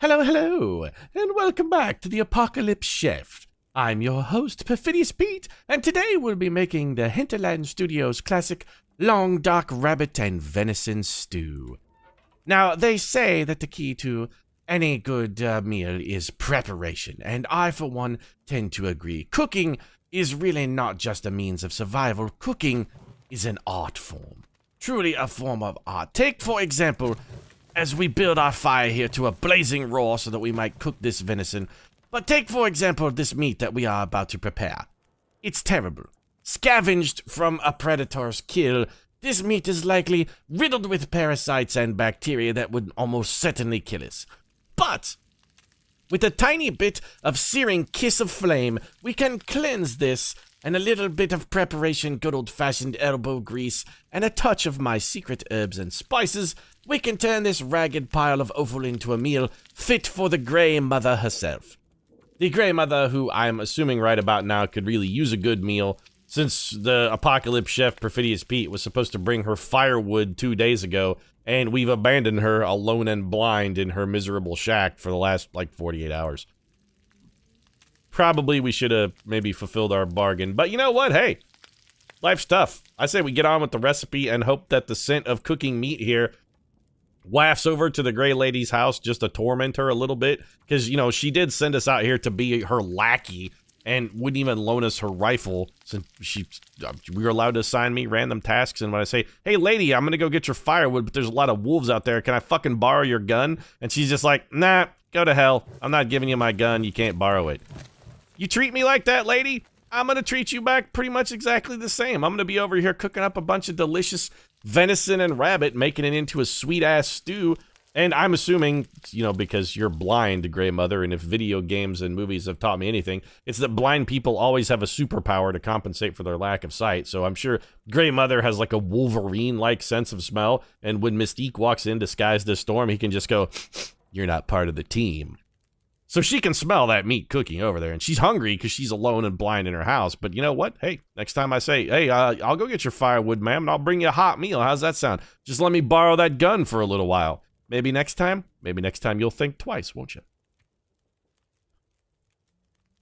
Hello, hello, and welcome back to the Apocalypse Chef. I'm your host, Perfidious Pete, and today we'll be making the Hinterland Studio's classic long dark rabbit and venison stew. Now, they say that the key to any good meal is preparation, and I, for one, tend to agree. Cooking is really not just a means of survival. Cooking is an art form, truly a form of art. Take, for example, as we build our fire here to a blazing roar so that we might cook this venison. But take, for example, this meat that we are about to prepare. It's terrible. Scavenged from a predator's kill, this meat is likely riddled with parasites and bacteria that would almost certainly kill us. But with a tiny bit of searing kiss of flame, we can cleanse this, and a little bit of preparation, good old-fashioned elbow grease, and a touch of my secret herbs and spices, we can turn this ragged pile of offal into a meal fit for the Grey Mother herself. The Grey Mother, who I'm assuming right about now could really use a good meal, since the Apocalypse Chef Perfidious Pete was supposed to bring her firewood 2 days ago, and we've abandoned her alone and blind in her miserable shack for the last, 48 hours. Probably we should have maybe fulfilled our bargain, but you know what? Hey, life's tough. I say we get on with the recipe and hope that the scent of cooking meat here wafts over to the Grey Lady's house just to torment her a little bit, because, you know, she did send us out here to be her lackey and wouldn't even loan us her rifle since we were allowed to assign me random tasks. And when I say, hey lady, I'm gonna go get your firewood, but there's a lot of wolves out there, can I fucking borrow your gun? And she's just like, nah, go to hell, I'm not giving you my gun, you can't borrow it. You treat me like that, lady, I'm gonna treat you back pretty much exactly the same. I'm gonna be over here cooking up a bunch of delicious venison and rabbit, making it into a sweet-ass stew. And I'm assuming, you know, because you're blind, Grey Mother, and if video games and movies have taught me anything, it's that blind people always have a superpower to compensate for their lack of sight. So I'm sure Grey Mother has like a Wolverine-like sense of smell, and when Mystique walks in disguised as Storm, he can just go, you're not part of the team. So she can smell that meat cooking over there, and she's hungry because she's alone and blind in her house. But you know what? Hey, next time I say, hey, I'll go get your firewood, ma'am, and I'll bring you a hot meal. How's that sound? Just let me borrow that gun for a little while. Maybe next time you'll think twice, won't you?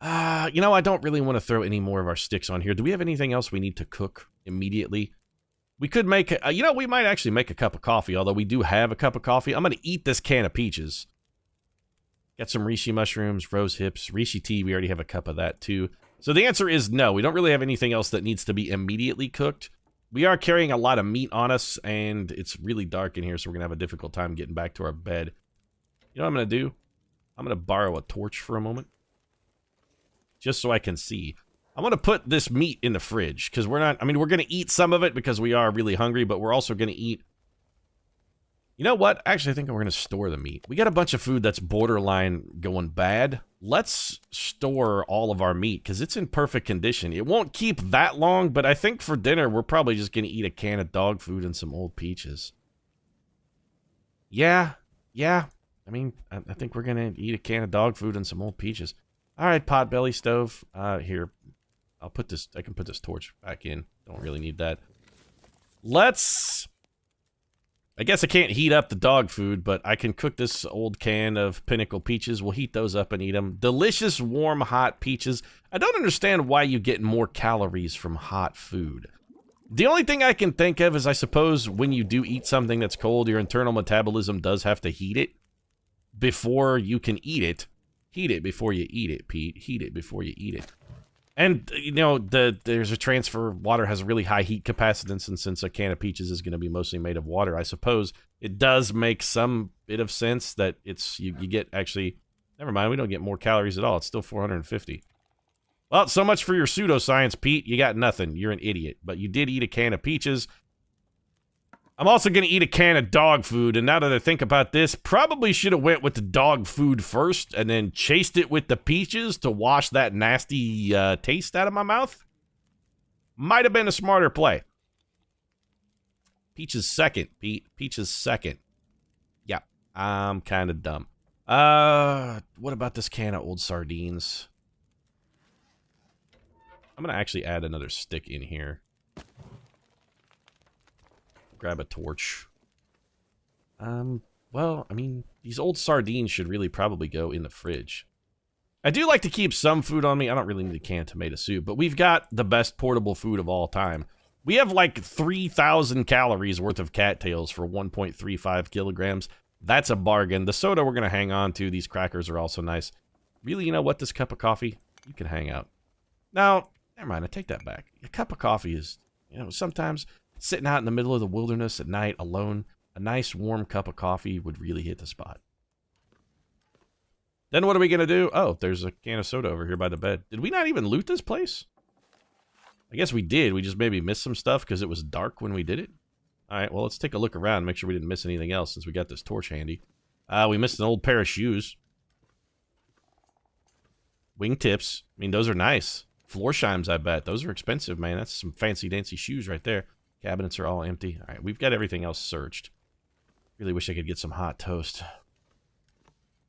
You know, I don't really want to throw any more of our sticks on here. Do we have anything else we need to cook immediately? We could make, you know, we might actually make a cup of coffee, although we do have a cup of coffee. I'm going to eat this can of peaches. Got some reishi mushrooms, rose hips, reishi tea. We already have a cup of that, too. So the answer is no. We don't really have anything else that needs to be immediately cooked. We are carrying a lot of meat on us, and it's really dark in here, so we're going to have a difficult time getting back to our bed. You know what I'm going to do? I'm going to borrow a torch for a moment, just so I can see. I'm going to put this meat in the fridge, because we're not, I mean, we're going to eat some of it because we are really hungry, but we're also going to eat. You know what? Actually, I think we're going to store the meat. We got a bunch of food that's borderline going bad. Let's store all of our meat, because it's in perfect condition. It won't keep that long, but I think for dinner, we're probably just going to eat a can of dog food and some old peaches. Yeah. I mean, I think we're going to eat a can of dog food and some old peaches. All right, potbelly stove. Here, I can put this torch back in. Don't really need that. I guess I can't heat up the dog food, but I can cook this old can of Pinnacle peaches. We'll heat those up and eat them. Delicious, warm, hot peaches. I don't understand why you get more calories from hot food. The only thing I can think of is, I suppose, when you do eat something that's cold, your internal metabolism does have to heat it before you can eat it. Heat it before you eat it, Pete. Heat it before you eat it. And, you know, there's a transfer. Water has a really high heat capacitance, and since a can of peaches is going to be mostly made of water, I suppose it does make some bit of sense that it's, you get actually, never mind, we don't get more calories at all. It's still 450. Well, so much for your pseudoscience, Pete. You got nothing. You're an idiot. But you did eat a can of peaches. I'm also going to eat a can of dog food, and now that I think about this, probably should have went with the dog food first and then chased it with the peaches to wash that nasty taste out of my mouth. Might have been a smarter play. Peaches second, Pete. Peaches second. Yeah, I'm kind of dumb. What about this can of old sardines? I'm going to actually add another stick in here. Grab a torch. Well, I mean, These old sardines should really probably go in the fridge. I do like to keep some food on me. I don't really need a canned tomato soup, but we've got the best portable food of all time. We have like 3,000 calories worth of cattails for 1.35 kilograms. That's a bargain. The soda we're going to hang on to. These crackers are also nice. Really, you know what? This cup of coffee, you can hang out. Now, never mind. I take that back. A cup of coffee is, you know, sometimes sitting out in the middle of the wilderness at night alone, a nice warm cup of coffee would really hit the spot. Then what are we going to do? Oh, there's a can of soda over here by the bed. Did we not even loot this place? I guess we did. We just maybe missed some stuff because it was dark when we did it. All right, well, let's take a look around and make sure we didn't miss anything else since we got this torch handy. We missed an old pair of shoes. Wingtips. I mean, those are nice. Floor shimes, I bet. Those are expensive, man. That's some fancy-dancy shoes right there. Cabinets are all empty. All right, we've got everything else searched. Really wish I could get some hot toast.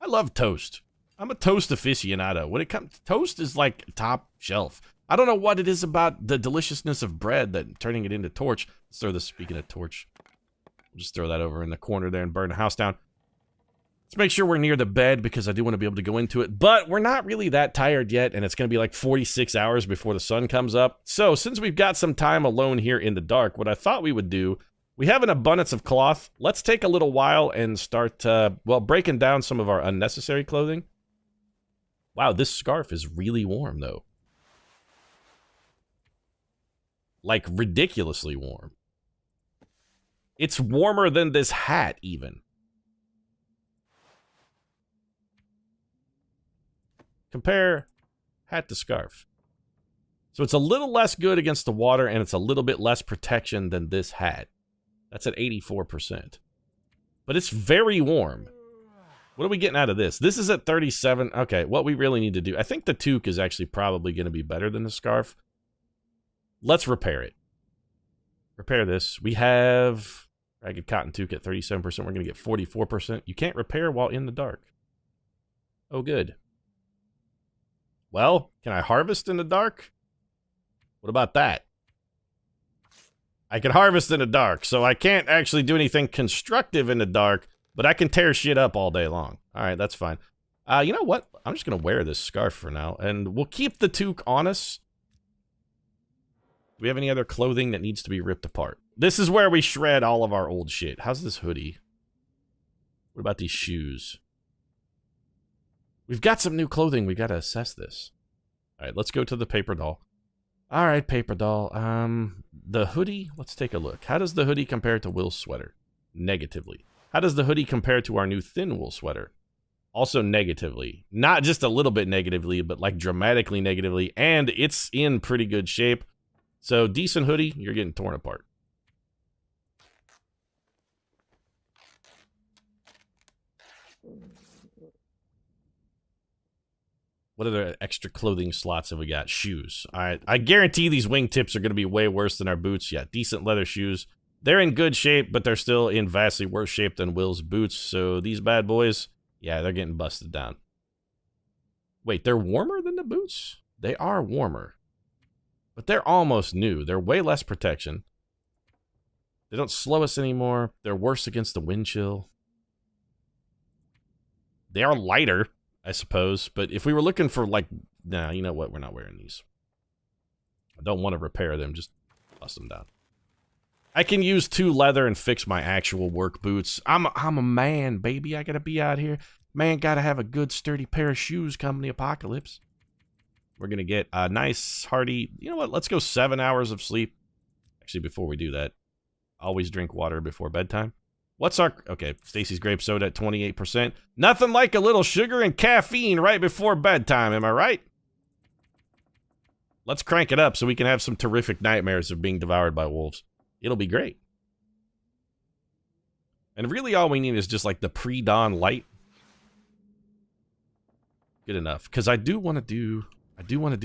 I love toast. I'm a toast aficionado. When it comes to toast is like top shelf. I don't know what it is about the deliciousness of bread that turning it into torch. Let's throw this, speaking of torch. We'll just throw that over in the corner there and burn the house down. Let's make sure we're near the bed because I do want to be able to go into it. But we're not really that tired yet, and it's going to be like 46 hours before the sun comes up. So since we've got some time alone here in the dark, what I thought we would do, we have an abundance of cloth. Let's take a little while and start, well, breaking down some of our unnecessary clothing. Wow, this scarf is really warm, though. Like, ridiculously warm. It's warmer than this hat, even. Compare hat to scarf. So it's a little less good against the water, and it's a little bit less protection than this hat. That's at 84%. But it's very warm. What are we getting out of this? This is at 37. Okay, what we really need to do... I think the toque is actually probably going to be better than the scarf. Let's repair it. Repair this. We have ragged cotton toque at 37%. We're going to get 44%. You can't repair while in the dark. Oh, good. Well, can I harvest in the dark? What about that? I can harvest in the dark, so I can't actually do anything constructive in the dark, but I can tear shit up all day long. All right, that's fine. You know what? I'm just going to wear this scarf for now, and we'll keep the toque on us. Do we have any other clothing that needs to be ripped apart? This is where we shred all of our old shit. How's this hoodie? What about these shoes? We've got some new clothing. We got to assess this. All right, let's go to the paper doll. All right, paper doll. The hoodie, let's take a look. How does the hoodie compare to Will's sweater? Negatively. How does the hoodie compare to our new thin wool sweater? Also negatively. Not just a little bit negatively, but like dramatically negatively. And it's in pretty good shape. So decent hoodie, you're getting torn apart. What other extra clothing slots have we got? Shoes. All right. I guarantee these wingtips are going to be way worse than our boots. Yeah, decent leather shoes. They're in good shape, but they're still in vastly worse shape than Will's boots. So these bad boys, yeah, they're getting busted down. Wait, they're warmer than the boots? They are warmer. But they're almost new. They're way less protection. They don't slow us anymore. They're worse against the wind chill. They are lighter, I suppose. But if we were looking for, like... Nah, you know what? We're not wearing these. I don't want to repair them. Just bust them down. I can use 2 leather and fix my actual work boots. I'm a man, baby. I gotta be out here. Man, gotta have a good, sturdy pair of shoes come the apocalypse. We're going to get a nice, hearty... You know what? Let's go 7 hours of sleep. Actually, before we do that, always drink water before bedtime. What's our... Okay, Stacy's grape soda at 28%. Nothing like a little sugar and caffeine right before bedtime, am I right? Let's crank it up so we can have some terrific nightmares of being devoured by wolves. It'll be great. And really all we need is just like the pre-dawn light. Good enough. Because I do want to do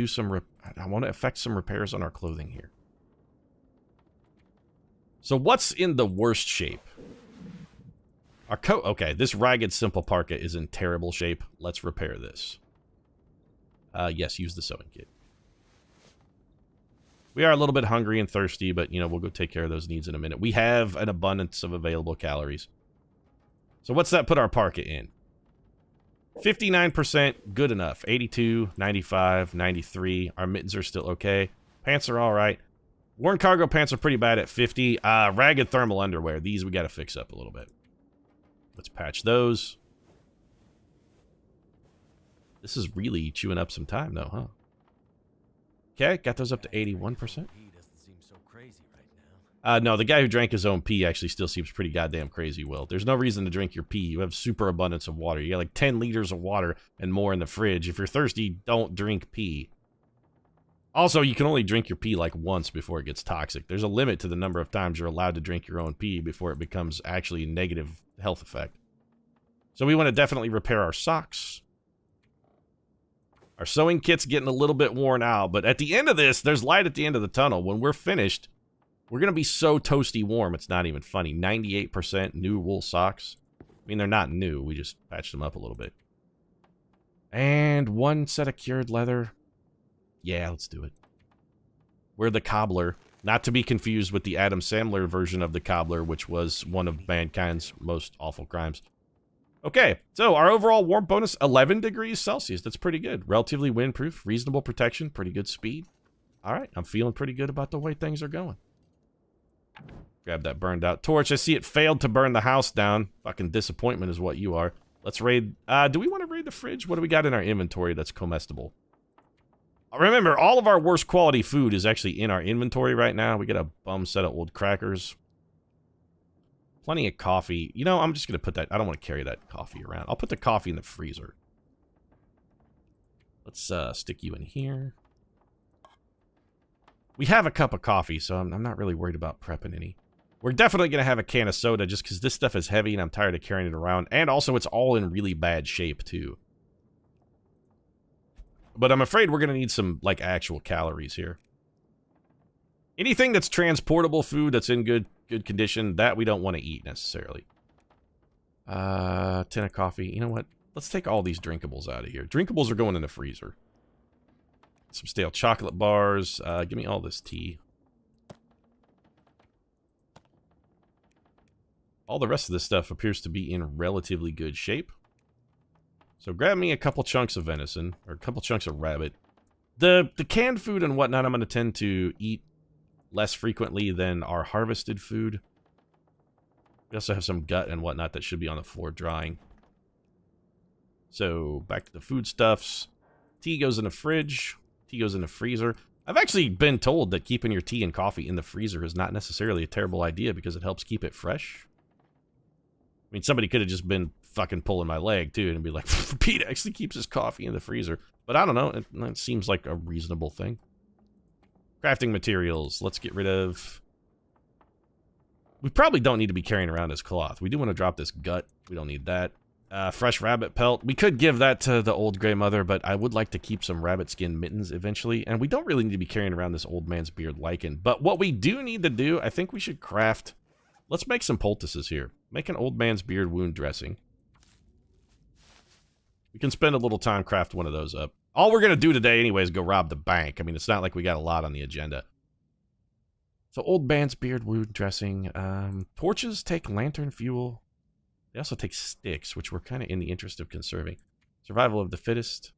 some... I want to effect some repairs on our clothing here. So what's in the worst shape? Our coat... Okay, this ragged simple parka is in terrible shape. Let's repair this. Yes, use the sewing kit. We are a little bit hungry and thirsty, but, you know, we'll go take care of those needs in a minute. We have an abundance of available calories. So what's that put our parka in? 59%, good enough. 82, 95, 93. Our mittens are still okay. Pants are all right. Worn cargo pants are pretty bad at 50. Ragged thermal underwear. These we got to fix up a little bit. Let's patch those. This is really chewing up some time, though, huh? Okay, got those up to 81%. No, the guy who drank his own pee actually still seems pretty goddamn crazy, Will. There's no reason to drink your pee. You have super abundance of water. You got like 10 liters of water and more in the fridge. If you're thirsty, don't drink pee. Also, you can only drink your pee like once before it gets toxic. There's a limit to the number of times you're allowed to drink your own pee before it becomes actually a negative health effect. So we want to definitely repair our socks. Our sewing kit's getting a little bit worn out, but at the end of this, there's light at the end of the tunnel. When we're finished, we're going to be so toasty warm, it's not even funny. 98% new wool socks. I mean, they're not new. We just patched them up a little bit. And one set of cured leather. Yeah, let's do it. We're the cobbler. Not to be confused with the Adam Sandler version of the cobbler, which was one of mankind's most awful crimes. Okay, so our overall warmth bonus, 11 degrees Celsius. That's pretty good. Relatively windproof, reasonable protection, pretty good speed. All right, I'm feeling pretty good about the way things are going. Grab that burned out torch. I see it failed to burn the house down. Fucking disappointment is what you are. Let's raid. Do we want to raid the fridge? What do we got in our inventory that's comestible? Remember, all of our worst quality food is actually in our inventory right now. We got a bum set of old crackers. Plenty of coffee. You know, I'm just going to put that... I don't want to carry that coffee around. I'll put the coffee in the freezer. Let's stick you in here. We have a cup of coffee, so I'm not really worried about prepping any. We're definitely going to have a can of soda just because this stuff is heavy and I'm tired of carrying it around. And also, it's all in really bad shape, too. But I'm afraid we're going to need some, like, actual calories here. Anything that's transportable food that's in good condition, that we don't want to eat, necessarily. 10 of coffee. You know what? Let's take all these drinkables out of here. Drinkables are going in the freezer. Some stale chocolate bars. Give me all this tea. All the rest of this stuff appears to be in relatively good shape. So grab me a couple chunks of venison, or a couple chunks of rabbit. The canned food and whatnot I'm going to tend to eat less frequently than our harvested food. We also have some gut and whatnot that should be on the floor drying. So back to the foodstuffs. Tea goes in the fridge. Tea goes in the freezer. I've actually been told that keeping your tea and coffee in the freezer is not necessarily a terrible idea because it helps keep it fresh. I mean, somebody could have just been fucking pulling my leg, too, and be like, Pete actually keeps his coffee in the freezer. But I don't know. It seems like a reasonable thing. Crafting materials. Let's get rid of... We probably don't need to be carrying around this cloth. We do want to drop this gut. We don't need that. Fresh rabbit pelt. We could give that to the old gray mother, but I would like to keep some rabbit skin mittens eventually. And we don't really need to be carrying around this old man's beard lichen. But what we do need to do, I think we should craft... Let's make some poultices here. Make an old man's beard wound dressing. We can spend a little time craft one of those up. All we're going to do today anyway is go rob the bank. I mean, it's not like we got a lot on the agenda. So old man's beard wound dressing. Torches take lantern fuel. They also take sticks, which we're kind of in the interest of conserving. Survival of the fittest.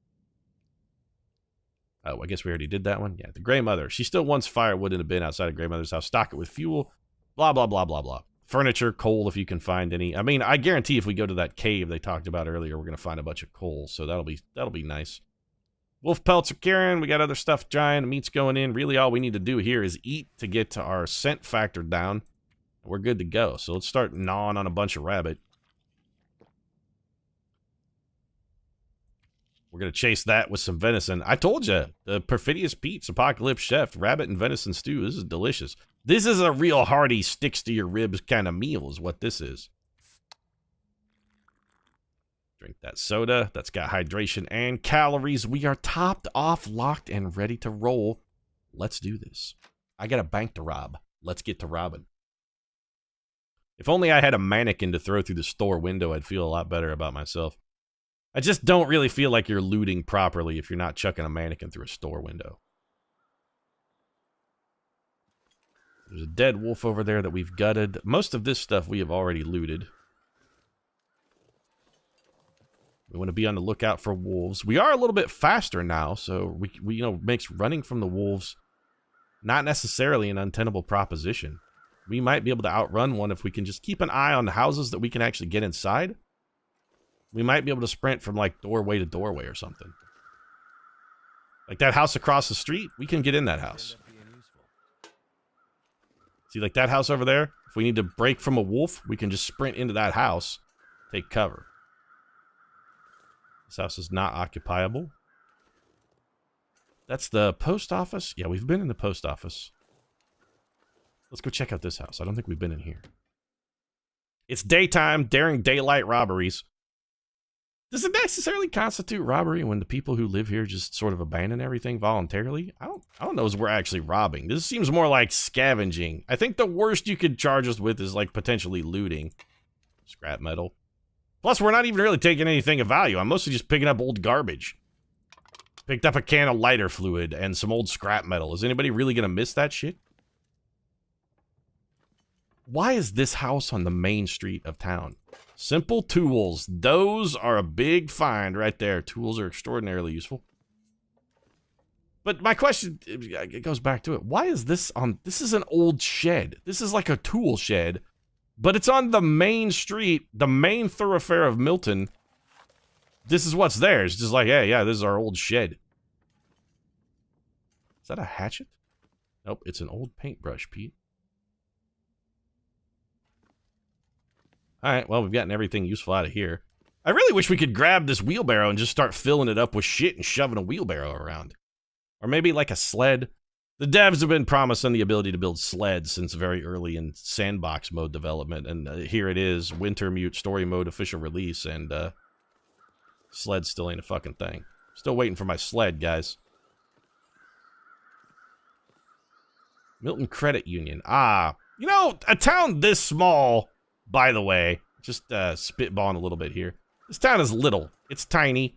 Oh, I guess we already did that one. Yeah, the Grey Mother. She still wants firewood in a bin outside of Grey Mother's house. Stock it with fuel. Blah, blah, blah, blah, blah. Furniture, coal if you can find any. I mean, I guarantee if we go to that cave they talked about earlier, we're going to find a bunch of coal. So that'll be nice. Wolf pelts are curing. We got other stuff drying. Meat's going in. Really all we need to do here is eat to get to our scent factor down. We're good to go. So let's start gnawing on a bunch of rabbit. We're going to chase that with some venison. I told you, the Perfidious Pete's Apocalypse Chef, rabbit and venison stew. This is delicious. This is a real hearty, sticks to your ribs kind of meal is what this is. Drink that soda. That's got hydration and calories. We are topped off, locked, and ready to roll. Let's do this. I got a bank to rob. Let's get to robbing. If only I had a mannequin to throw through the store window, I'd feel a lot better about myself. I just don't really feel like you're looting properly if you're not chucking a mannequin through a store window. There's a dead wolf over there that we've gutted. Most of this stuff we have already looted. We want to be on the lookout for wolves. We are a little bit faster now, so we makes running from the wolves not necessarily an untenable proposition. We might be able to outrun one if we can just keep an eye on the houses that we can actually get inside. We might be able to sprint from, like, doorway to doorway or something. Like that house across the street, we can get in that house. See, like that house over there? If we need to break from a wolf, we can just sprint into that house, take cover. This house is not occupiable. That's the post office? Yeah, we've been in the post office. Let's go check out this house. I don't think we've been in here. It's daytime, daring daylight robberies. Does it necessarily constitute robbery when the people who live here just sort of abandon everything voluntarily? I don't know if we're actually robbing. This seems more like scavenging. I think the worst you could charge us with is like potentially looting. Scrap metal. Plus, we're not even really taking anything of value. I'm mostly just picking up old garbage. Picked up a can of lighter fluid and some old scrap metal. Is anybody really gonna miss that shit? Why is this house on the main street of town? Simple tools. Those are a big find right there. Tools are extraordinarily useful. But my question, it goes back to it. Why is this on... This is an old shed. This is like a tool shed. But it's on the main street, the main thoroughfare of Milton. This is what's there. It's just like, hey, yeah, this is our old shed. Is that a hatchet? Nope, it's an old paintbrush, Pete. Alright, well, we've gotten everything useful out of here. I really wish we could grab this wheelbarrow and just start filling it up with shit and shoving a wheelbarrow around. Or maybe like a sled. The devs have been promising the ability to build sleds since very early in sandbox mode development, and here it is, Wintermute story mode official release, and sled still ain't a fucking thing. Still waiting for my sled, guys. Milton Credit Union. Ah, you know, a town this small... By the way, just spitballing a little bit here. This town is little. It's tiny.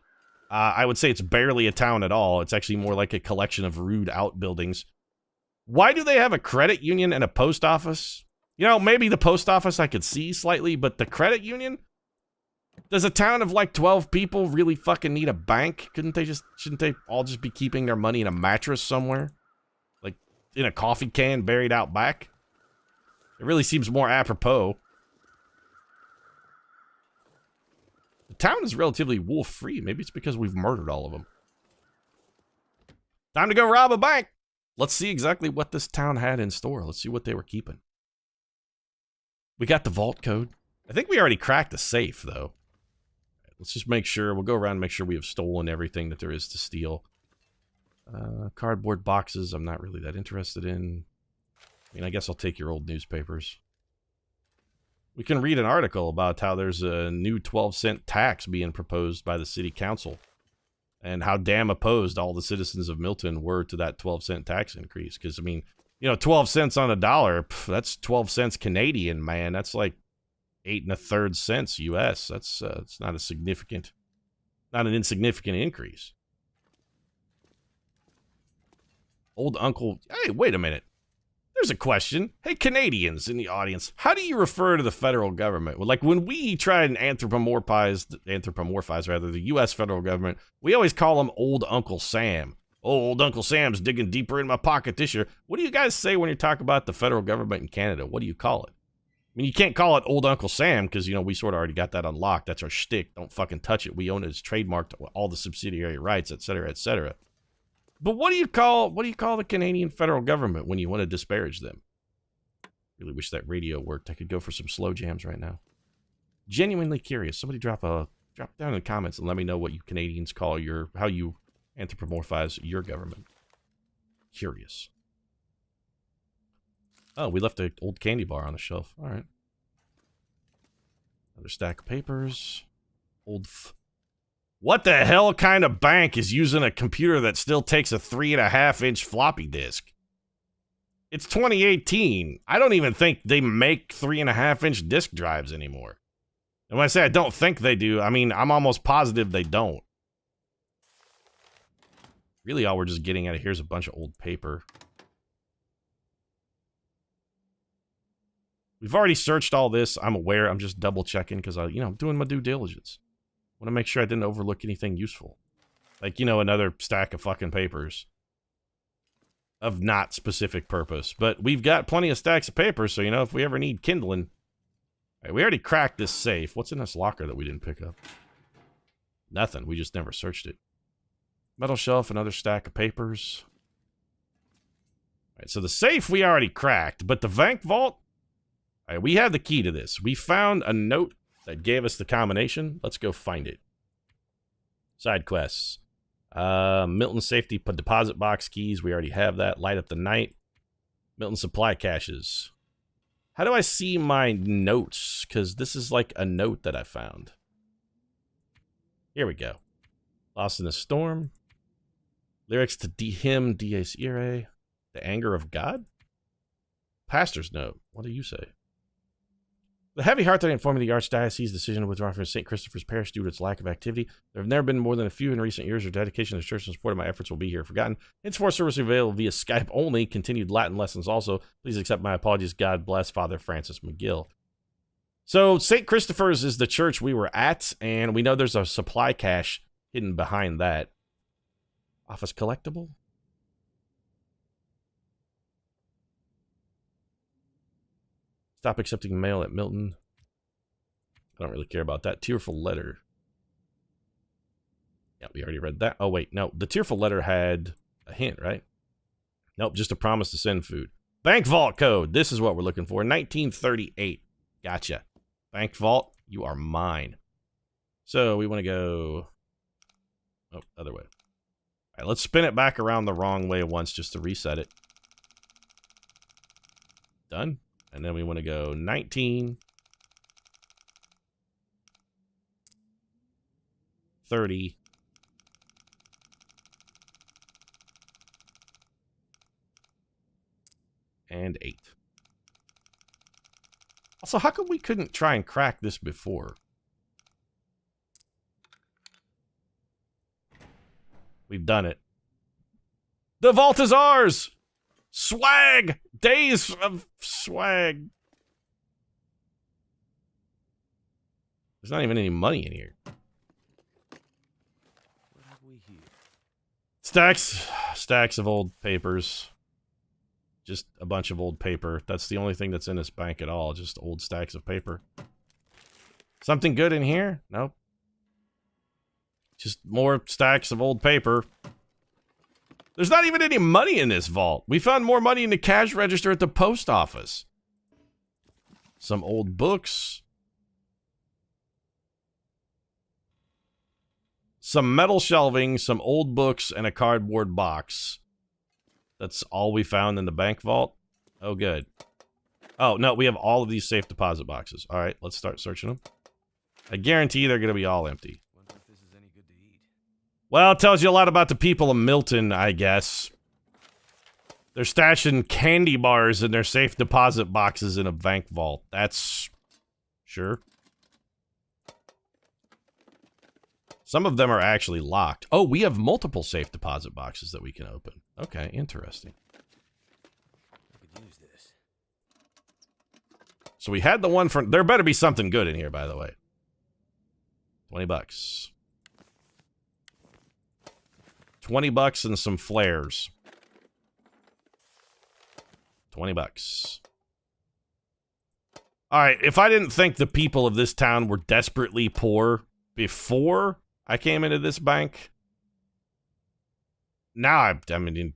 I would say it's barely a town at all. It's actually more like a collection of rude outbuildings. Why do they have a credit union and a post office? You know, maybe the post office I could see slightly, but the credit union? Does a town of like 12 people really fucking need a bank? Shouldn't they all just be keeping their money in a mattress somewhere? Like in a coffee can buried out back? It really seems more apropos. The town is relatively wolf-free. Maybe it's because we've murdered all of them. Time to go rob a bank! Let's see exactly what this town had in store. Let's see what they were keeping. We got the vault code. I think we already cracked the safe, though. Let's just make sure. We'll go around and make sure we have stolen everything that there is to steal. Cardboard boxes, I'm not really that interested in. I mean, I guess I'll take your old newspapers. We can read an article about how there's a new 12-cent tax being proposed by the city council. And how damn opposed all the citizens of Milton were to that 12-cent tax increase. Because, I mean, you know, 12 cents on a dollar, that's 12 cents Canadian, man. That's like 8 1/3 cents US. That's it's not an insignificant increase. Old Uncle, hey, wait a minute. There's a question. Hey, Canadians in the audience, how do you refer to the federal government? Like, when we try and anthropomorphize the U.S. federal government, we always call him Old Uncle Sam. Oh, Old Uncle Sam's digging deeper in my pocket this year. What do you guys say when you talk about the federal government in Canada? What do you call it? I mean, you can't call it Old Uncle Sam because, you know, we sort of already got that unlocked. That's our shtick. Don't fucking touch it. We own it. It's trademarked, all the subsidiary rights, etc., etc. But what do you call the Canadian federal government when you want to disparage them? Really wish that radio worked. I could go for some slow jams right now. Genuinely curious. Somebody drop down in the comments and let me know what you Canadians call how you anthropomorphize your government. Curious. Oh, we left an old candy bar on the shelf. All right. Another stack of papers. What the hell kind of bank is using a computer that still takes a 3.5-inch floppy disk? It's 2018. I don't even think they make 3.5-inch disk drives anymore. And when I say I don't think they do, I mean, I'm almost positive they don't. Really, all we're just getting at it here is a bunch of old paper. We've already searched all this. I'm aware. I'm just double checking because I'm doing my due diligence. Want to make sure I didn't overlook anything useful. Like, you know, another stack of fucking papers. Of not specific purpose. But we've got plenty of stacks of papers, so, you know, if we ever need kindling. All right, we already cracked this safe. What's in this locker that we didn't pick up? Nothing. We just never searched it. Metal shelf, another stack of papers. All right, so the safe we already cracked, but the bank vault, all right, we have the key to this. We found a note that gave us the combination. Let's go find it. Side quests. Milton safety deposit box keys. We already have that. Light up the night. Milton supply caches. How do I see my notes? Because this is like a note that I found. Here we go. Lost in the storm. Lyrics to hymn Dies Irae. The anger of God? Pastor's note. What do you say? The heavy heart that informed the Archdiocese's decision to withdraw from St. Christopher's Parish due to its lack of activity. There have never been more than a few in recent years. Your dedication to the church and support of my efforts will be here forgotten. Henceforth, service available via Skype only. Continued Latin lessons also. Please accept my apologies. God bless Father Francis McGill. So, St. Christopher's is the church we were at, and we know there's a supply cache hidden behind that. Office collectible? Stop accepting mail at Milton. I don't really care about that. Tearful letter. Yeah, we already read that. Oh, wait. No, the tearful letter had a hint, right? Nope, just a promise to send food. Bank vault code. This is what we're looking for. 1938. Gotcha. Bank vault, you are mine. So we want to go... Oh, other way. All right, let's spin it back around the wrong way once just to reset it. Done. And then we want to go 19, 30, and 8. Also, how come we couldn't try and crack this before? We've done it. The vault is ours! Swag! Days of swag. There's not even any money in here. What have we here? Stacks of old papers. Just a bunch of old paper. That's the only thing that's in this bank at all. Just old stacks of paper. Something good in here? Nope. Just more stacks of old paper. There's not even any money in this vault. We found more money in the cash register at the post office. Some old books. Some metal shelving, some old books, and a cardboard box. That's all we found in the bank vault? Oh, good. Oh, no, we have all of these safe deposit boxes. All right, let's start searching them. I guarantee they're going to be all empty. Wonder if this is any good to eat. Well, it tells you a lot about the people of Milton, I guess. They're stashing candy bars in their safe deposit boxes in a bank vault. That's... sure. Some of them are actually locked. Oh, we have multiple safe deposit boxes that we can open. Okay, interesting. I could use this. So we had the one from... There better be something good in here, by the way. $20. $20 and some flares. $20. Alright, if I didn't think the people of this town were desperately poor before I came into this bank, now I mean,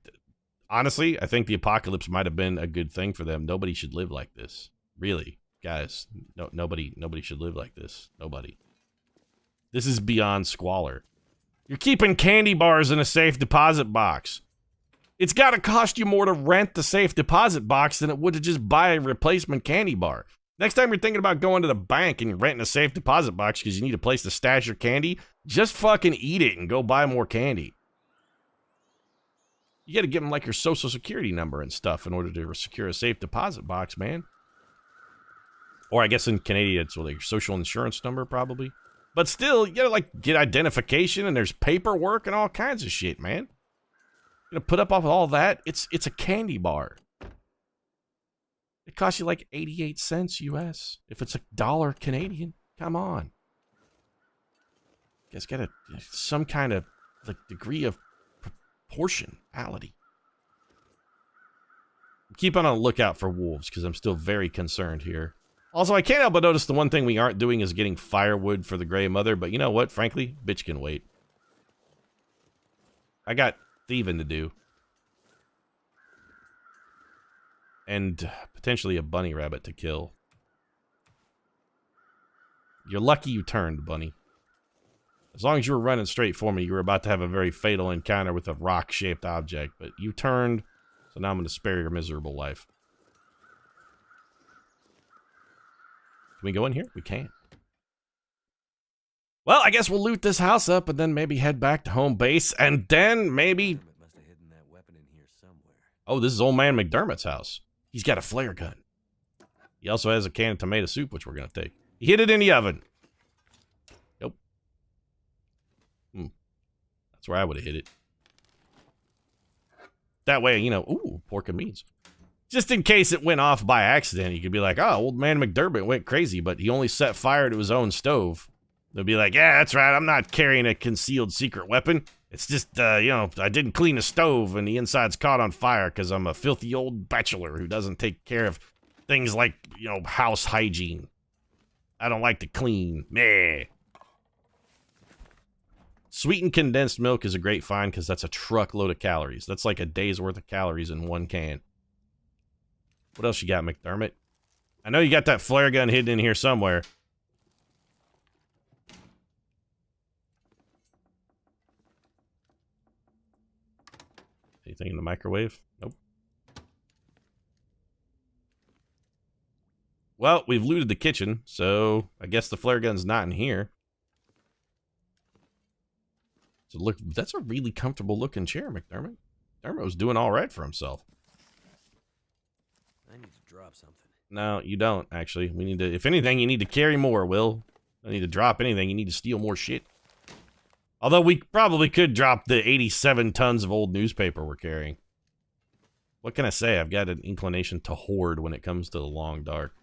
honestly, I think the apocalypse might have been a good thing for them. Nobody should live like this. Really, guys. No, nobody should live like this. Nobody. This is beyond squalor. You're keeping candy bars in a safe deposit box. It's got to cost you more to rent the safe deposit box than it would to just buy a replacement candy bar. Next time you're thinking about going to the bank and renting a safe deposit box because you need a place to stash your candy, just fucking eat it and go buy more candy. You got to give them like your social security number and stuff in order to secure a safe deposit box, man. Or I guess in Canada it's like your social insurance number probably. But still, you gotta like get identification and there's paperwork and all kinds of shit, man. You know, put up with all that. It's a candy bar. It costs you like 88 cents US. If it's $1 Canadian, come on. It's got some kind of like degree of proportionality. Keep on the lookout for wolves, because I'm still very concerned here. Also, I can't help but notice the one thing we aren't doing is getting firewood for the Gray Mother, but you know what? Frankly, bitch can wait. I got thieving to do. And potentially a bunny rabbit to kill. You're lucky you turned, bunny. As long as you were running straight for me, you were about to have a very fatal encounter with a rock-shaped object, but you turned, so now I'm going to spare your miserable life. Can we go in here? We can. Well, I guess we'll loot this house up and then maybe head back to home base, and then maybe... Must have hidden that weapon in here somewhere. Oh, this is old man McDermott's house. He's got a flare gun. He also has a can of tomato soup, which we're going to take. He hid it in the oven. Nope. That's where I would have hid it. That way, you know, ooh, pork and beans. Just in case it went off by accident, you could be like, oh, old man McDermott went crazy, but he only set fire to his own stove. They'll be like, yeah, that's right, I'm not carrying a concealed secret weapon. It's just, you know, I didn't clean the stove and the inside's caught on fire because I'm a filthy old bachelor who doesn't take care of things like, you know, house hygiene. I don't like to clean. Meh. Sweetened condensed milk is a great find because that's a truckload of calories. That's like a day's worth of calories in one can. What else you got, McDermott? I know you got that flare gun hidden in here somewhere. Anything in the microwave? Nope. Well, we've looted the kitchen, so I guess the flare gun's not in here. So look, that's a really comfortable looking chair, McDermott. McDermott was doing all right for himself. I need to drop something. No, you don't, actually. We need to, if anything, you need to carry more, Will. I need to drop anything, you need to steal more shit. Although we probably could drop the 87 tons of old newspaper we're carrying. What can I say? I've got an inclination to hoard when it comes to the long dark.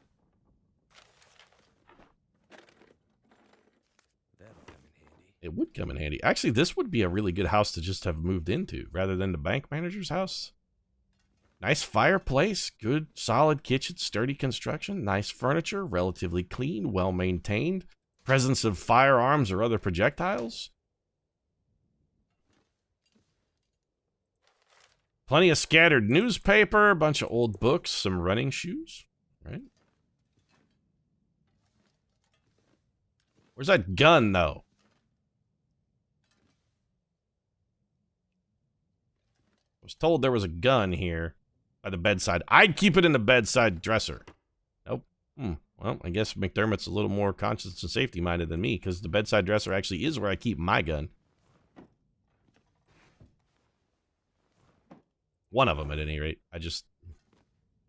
That'll come in handy. It would come in handy. Actually, this would be a really good house to just have moved into, rather than the bank manager's house. Nice fireplace, good solid kitchen, sturdy construction, nice furniture, relatively clean, well-maintained, presence of firearms or other projectiles. Plenty of scattered newspaper, a bunch of old books, some running shoes, right? Where's that gun, though? I was told there was a gun here by the bedside. I'd keep it in the bedside dresser. Nope. Well, I guess McDermott's a little more conscious and safety-minded than me, because the bedside dresser actually is where I keep my gun. One of them, at any rate.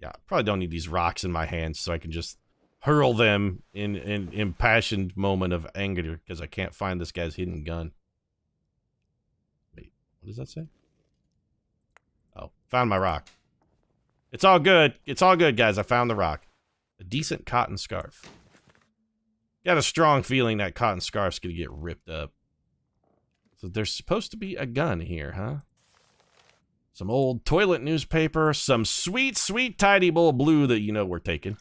Yeah, probably don't need these rocks in my hands, so I can just hurl them in an impassioned moment of anger, because I can't find this guy's hidden gun. Wait, what does that say? Oh, found my rock. It's all good. It's all good, guys. I found the rock. A decent cotton scarf. Got a strong feeling that cotton scarf's gonna get ripped up. So there's supposed to be a gun here, huh? Some old toilet newspaper, some sweet, sweet tidy bowl blue that you know we're taking.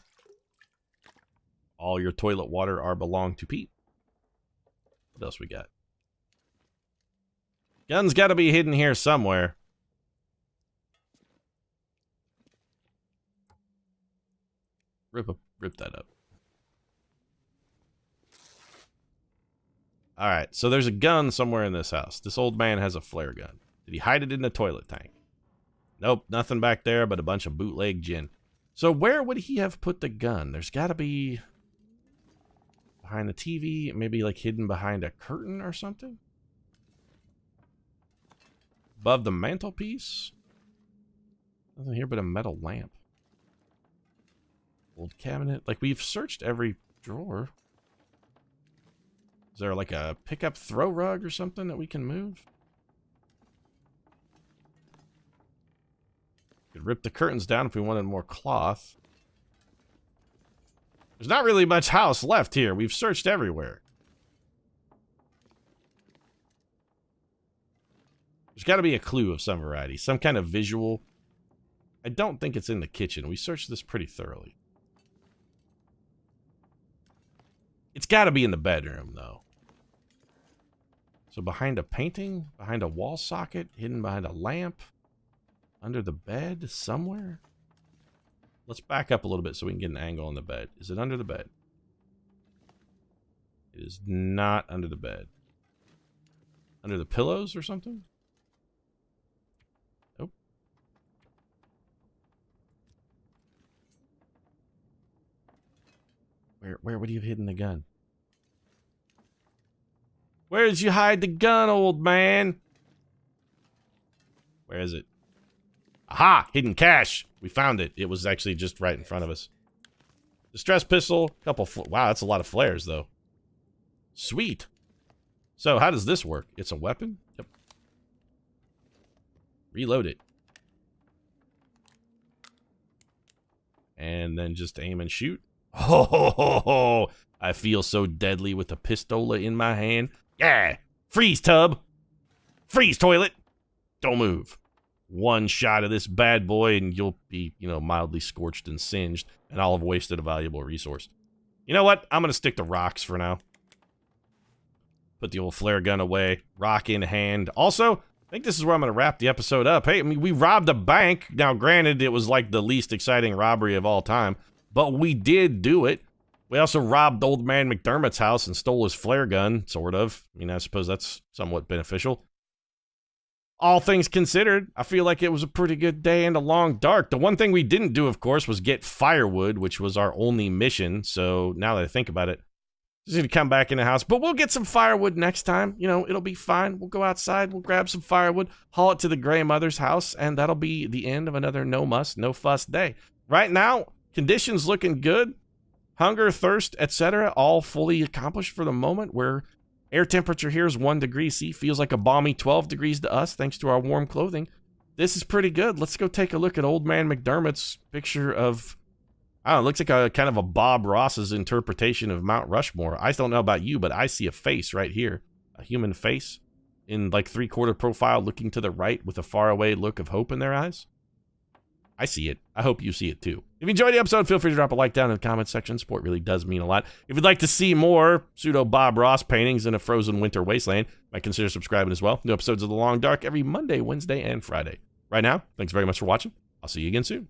All your toilet water are belong to Pete. What else we got? Gun's gotta be hidden here somewhere. Rip that up. Alright, so there's a gun somewhere in this house. This old man has a flare gun. Did he hide it in the toilet tank? Nope, nothing back there but a bunch of bootleg gin. So where would he have put the gun? There's gotta be behind the TV, maybe like hidden behind a curtain or something? Above the mantelpiece? Nothing here but a metal lamp. Old cabinet. Like, we've searched every drawer. Is there like a pickup throw rug or something that we can move? Could rip the curtains down if we wanted more cloth. There's not really much house left here. We've searched everywhere. There's got to be a clue of some variety, some kind of visual. I don't think it's in the kitchen. We searched this pretty thoroughly. It's got to be in the bedroom, though. So behind a painting, behind a wall socket, hidden behind a lamp, under the bed, somewhere. Let's back up a little bit so we can get an angle on the bed. Is it under the bed? It is not under the bed. Under the pillows or something? Nope. Where would you have hidden the gun? Where did you hide the gun, old man? Where is it? Aha! Hidden cache! We found it. It was actually just right in front of us. Distress pistol. Couple. Wow, that's a lot of flares, though. Sweet. So, how does this work? It's a weapon? Yep. Reload it. And then just aim and shoot. Ho ho ho ho! I feel so deadly with a pistola in my hand. Yeah! Freeze, tub! Freeze, toilet! Don't move. One shot of this bad boy and you'll be, mildly scorched and singed, and I'll have wasted a valuable resource. You know what? I'm gonna stick to rocks for now. Put the old flare gun away, rock in hand. Also, I think this is where I'm gonna wrap the episode up. Hey, I mean, we robbed a bank. Now, granted, it was like the least exciting robbery of all time, but we did do it. We also robbed old man McDermott's house and stole his flare gun, sort of. I mean, I suppose that's somewhat beneficial. All things considered, I feel like it was a pretty good day and a long dark. The one thing we didn't do, of course, was get firewood, which was our only mission. So now that I think about it, just need to come back in the house. But we'll get some firewood next time. It'll be fine. We'll go outside. We'll grab some firewood, haul it to the Gray Mother's house, and that'll be the end of another no muss, no fuss day. Right now, conditions looking good. Hunger, thirst, etc., all fully accomplished for the moment. Where air temperature here is 1 degree C. Feels like a balmy 12 degrees to us, thanks to our warm clothing. This is pretty good. Let's go take a look at old man McDermott's picture of, I don't know, it looks like a kind of a Bob Ross's interpretation of Mount Rushmore. I don't know about you, but I see a face right here. A human face in like 3/4 profile looking to the right with a faraway look of hope in their eyes. I see it. I hope you see it too. If you enjoyed the episode, feel free to drop a like down in the comment section. Support really does mean a lot. If you'd like to see more pseudo Bob Ross paintings in a frozen winter wasteland, you might consider subscribing as well. New episodes of The Long Dark every Monday, Wednesday, and Friday. Right now, thanks very much for watching. I'll see you again soon.